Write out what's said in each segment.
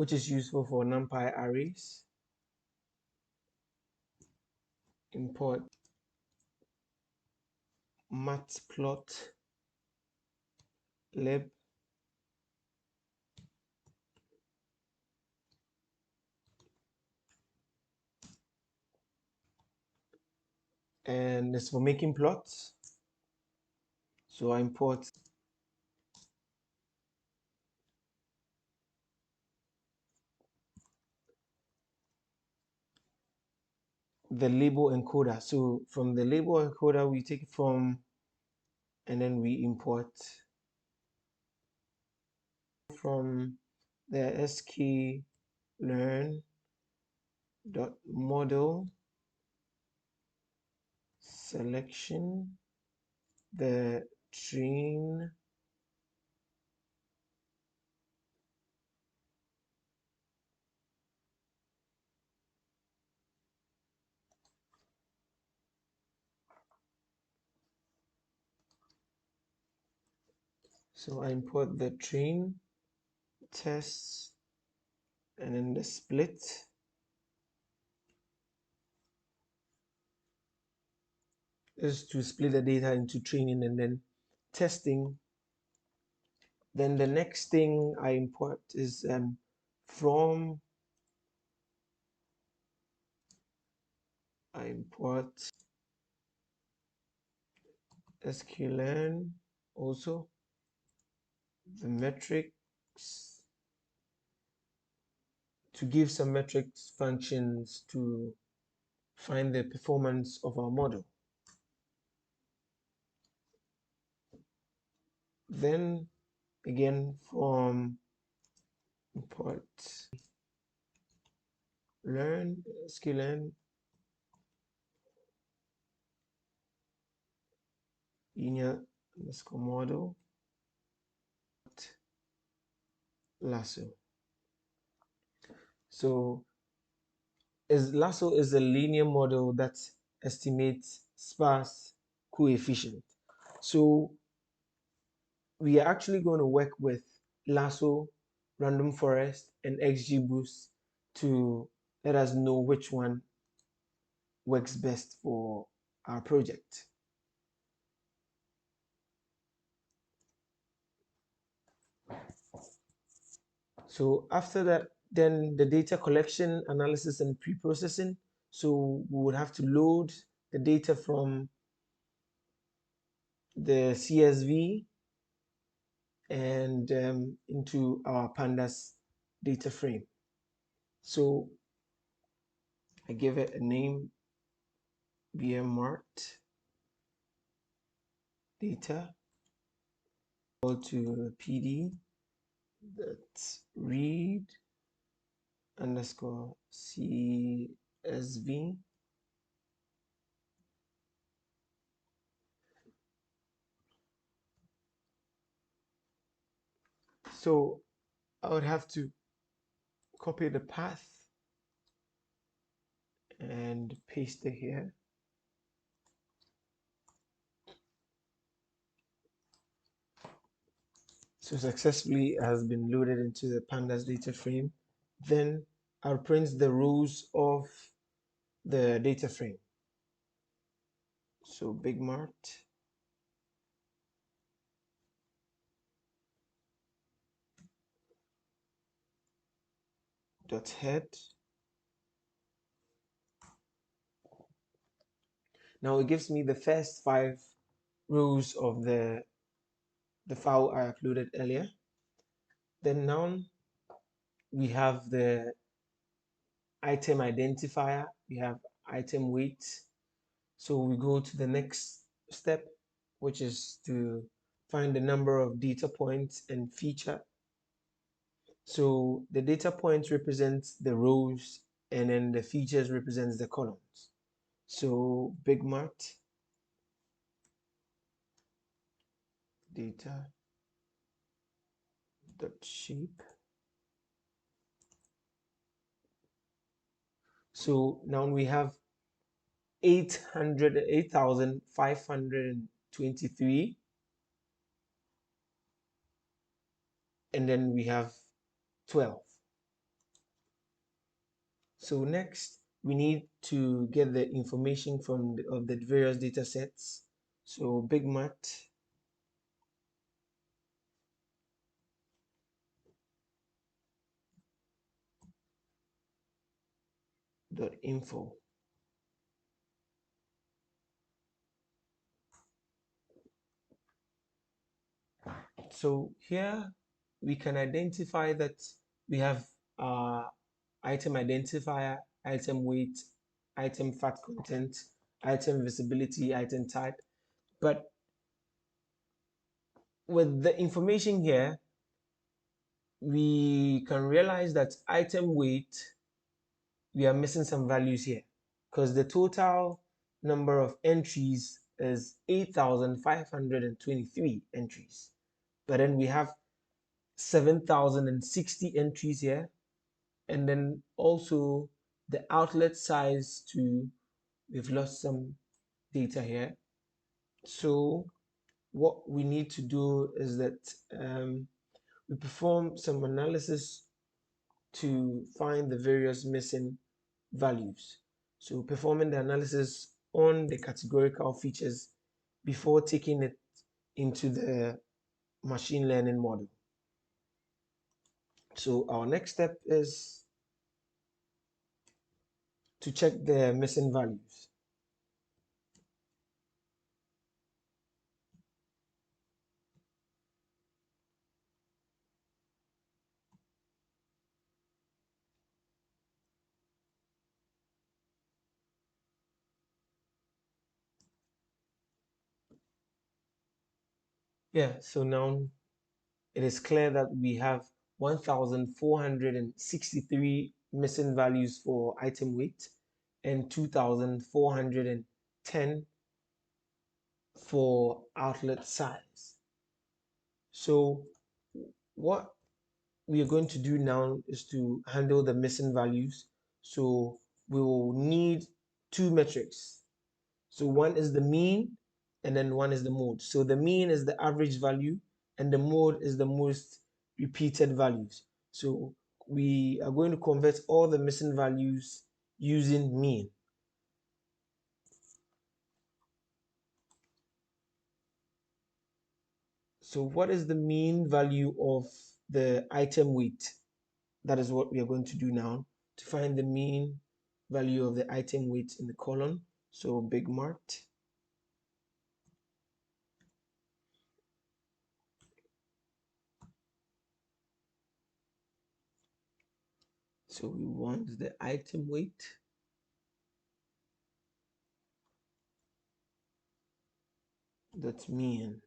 which is useful for NumPy arrays. Import matplotlib and it's for making plots. So I import the label encoder. So from the label encoder, we take it from, and then we import from the sklearn.model selection, the train so I import the train tests and then the split is to split the data into training and then testing. Then the next thing I import is from I import sklearn also the metrics to give some metrics functions to find the performance of our model. Then again from import sklearn linear_model lasso. So lasso is a linear model that estimates sparse coefficient. So we are actually going to work with lasso, random forest, and XGBoost to let us know which one works best for our project. So after that, then the data collection, analysis, and pre-processing. So we would have to load the data from the CSV and into our pandas data frame. So I give it a name, Bigmart data, go to PD that's read underscore CSV. So I would have to copy the path and paste it here. So successfully has been loaded into the pandas data frame. Then I'll print the rows of the data frame. So Bigmart dot head. Now it gives me the first 5 rows of the file I uploaded earlier. Then now we have the item identifier, we have item weight. So we go to the next step, which is to find the number of data points and feature. So the data points represents the rows and then the features represents the columns. So Bigmart data dot shape. So now we have 8,523, and then we have 12. So next, we need to get the information from of the various data sets. So Bigmart .info. So here we can identify that we have item identifier, item weight, item fat content, item visibility, item type. But with the information here, we can realize that item weight, we are missing some values here because the total number of entries is 8,523 entries. But then we have 7,060 entries here. And then also the outlet size too, we've lost some data here. So what we need to do is that we perform some analysis to find the various missing values. So performing the analysis on the categorical features before taking it into the machine learning model. So our next step is to check the missing values. Yeah, so now it is clear that we have 1,463 missing values for item weight and 2,410 for outlet size. So what we are going to do now is to handle the missing values. So we will need two metrics. So one is the mean and then one is the mode. So the mean is the average value and the mode is the most repeated values. So we are going to convert all the missing values using mean. So what is the mean value of the item weight? That is what we are going to do now to find the mean value of the item weight in the column. So Bigmart. So we want the item weight. That's mean.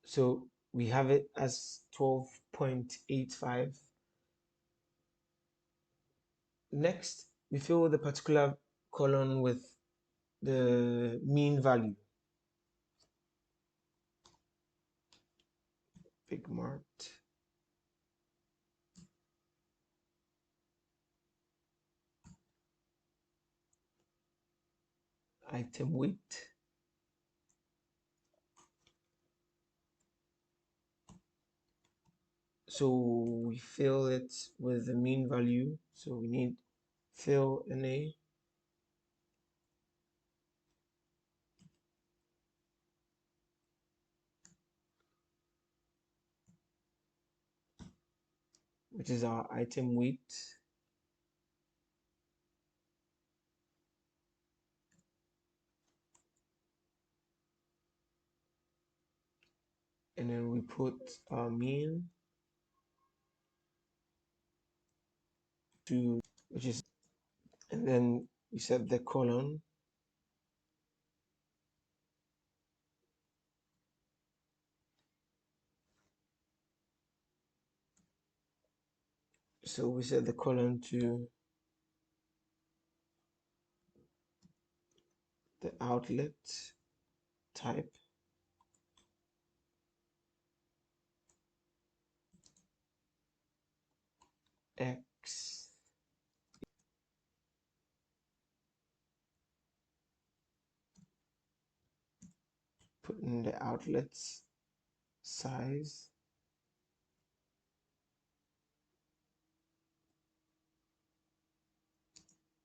So we have it as 12.85. Next, we fill the particular column with the mean value. Bigmart. Item weight. So we fill it with the mean value. So we need fill NA. Which is our item weight. And then we put our mean to, which is, and then we set the colon. So we set the colon to the outlet type. X. Put in the outlets size.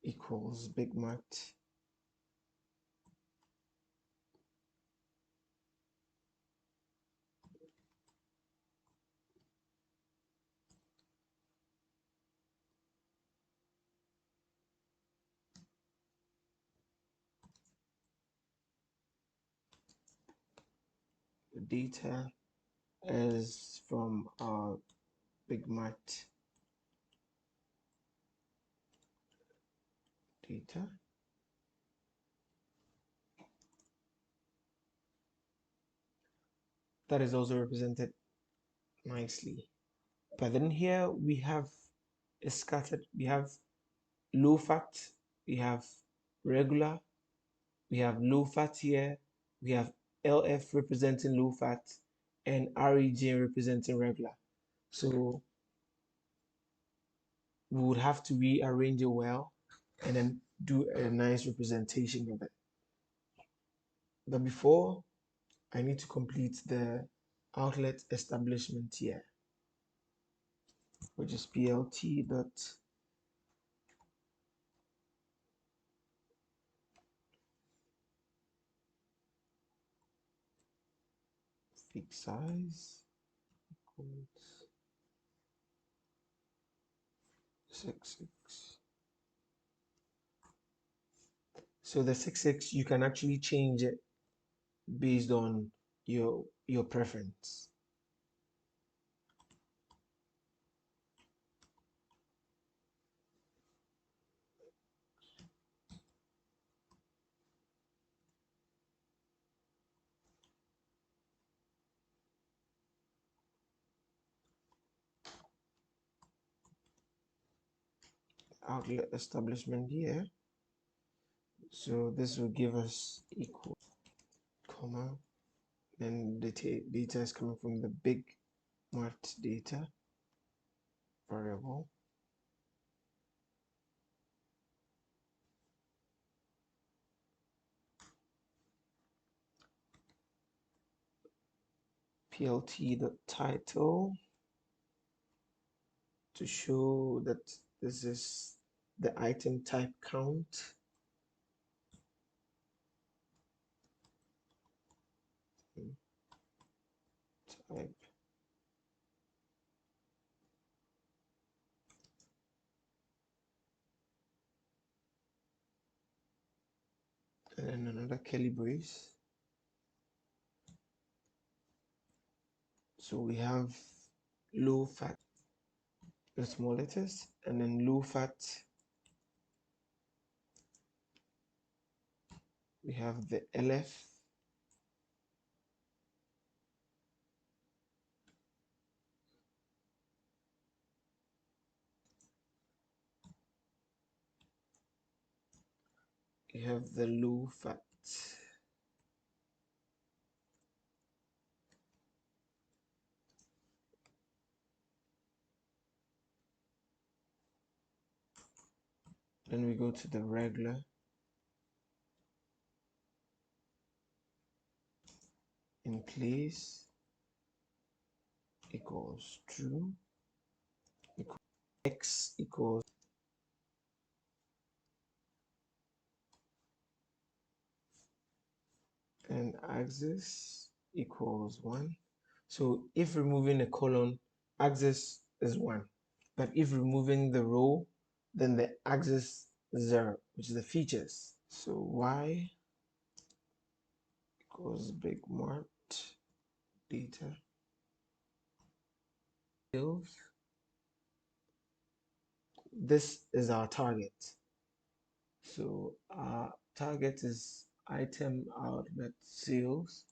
equals Bigmart the data is from our Bigmart data. That is also represented nicely. But then here we have a scattered, we have low fat, we have regular, we have low fat here, we have LF representing low fat, and REG representing regular. So we would have to rearrange it well and then do a nice representation of it. But before, I need to complete the outlet establishment here, which is plt dot fix size equals 66. So the 66, you can actually change it based on your preference. Outlet establishment here. So this will give us equal, comma, then data is coming from the Bigmart data variable. plt.title to show that this is the item type count. Type. And then another curly brace. So we have low fat, the small letters, and then low fat. We have the LF. We have the low fat. Then we go to the regular. In place equals true. X equals and axis equals 1. So if removing a colon, axis is 1. But if removing the row, then the axis is 0, which is the features. So y equals Bigmart data sales. This is our target. So our target is item outlet sales.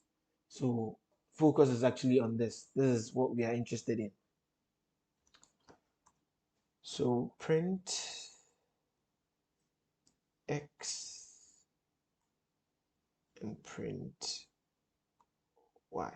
So focus is actually on this. This is what we are interested in. So print X and print Y.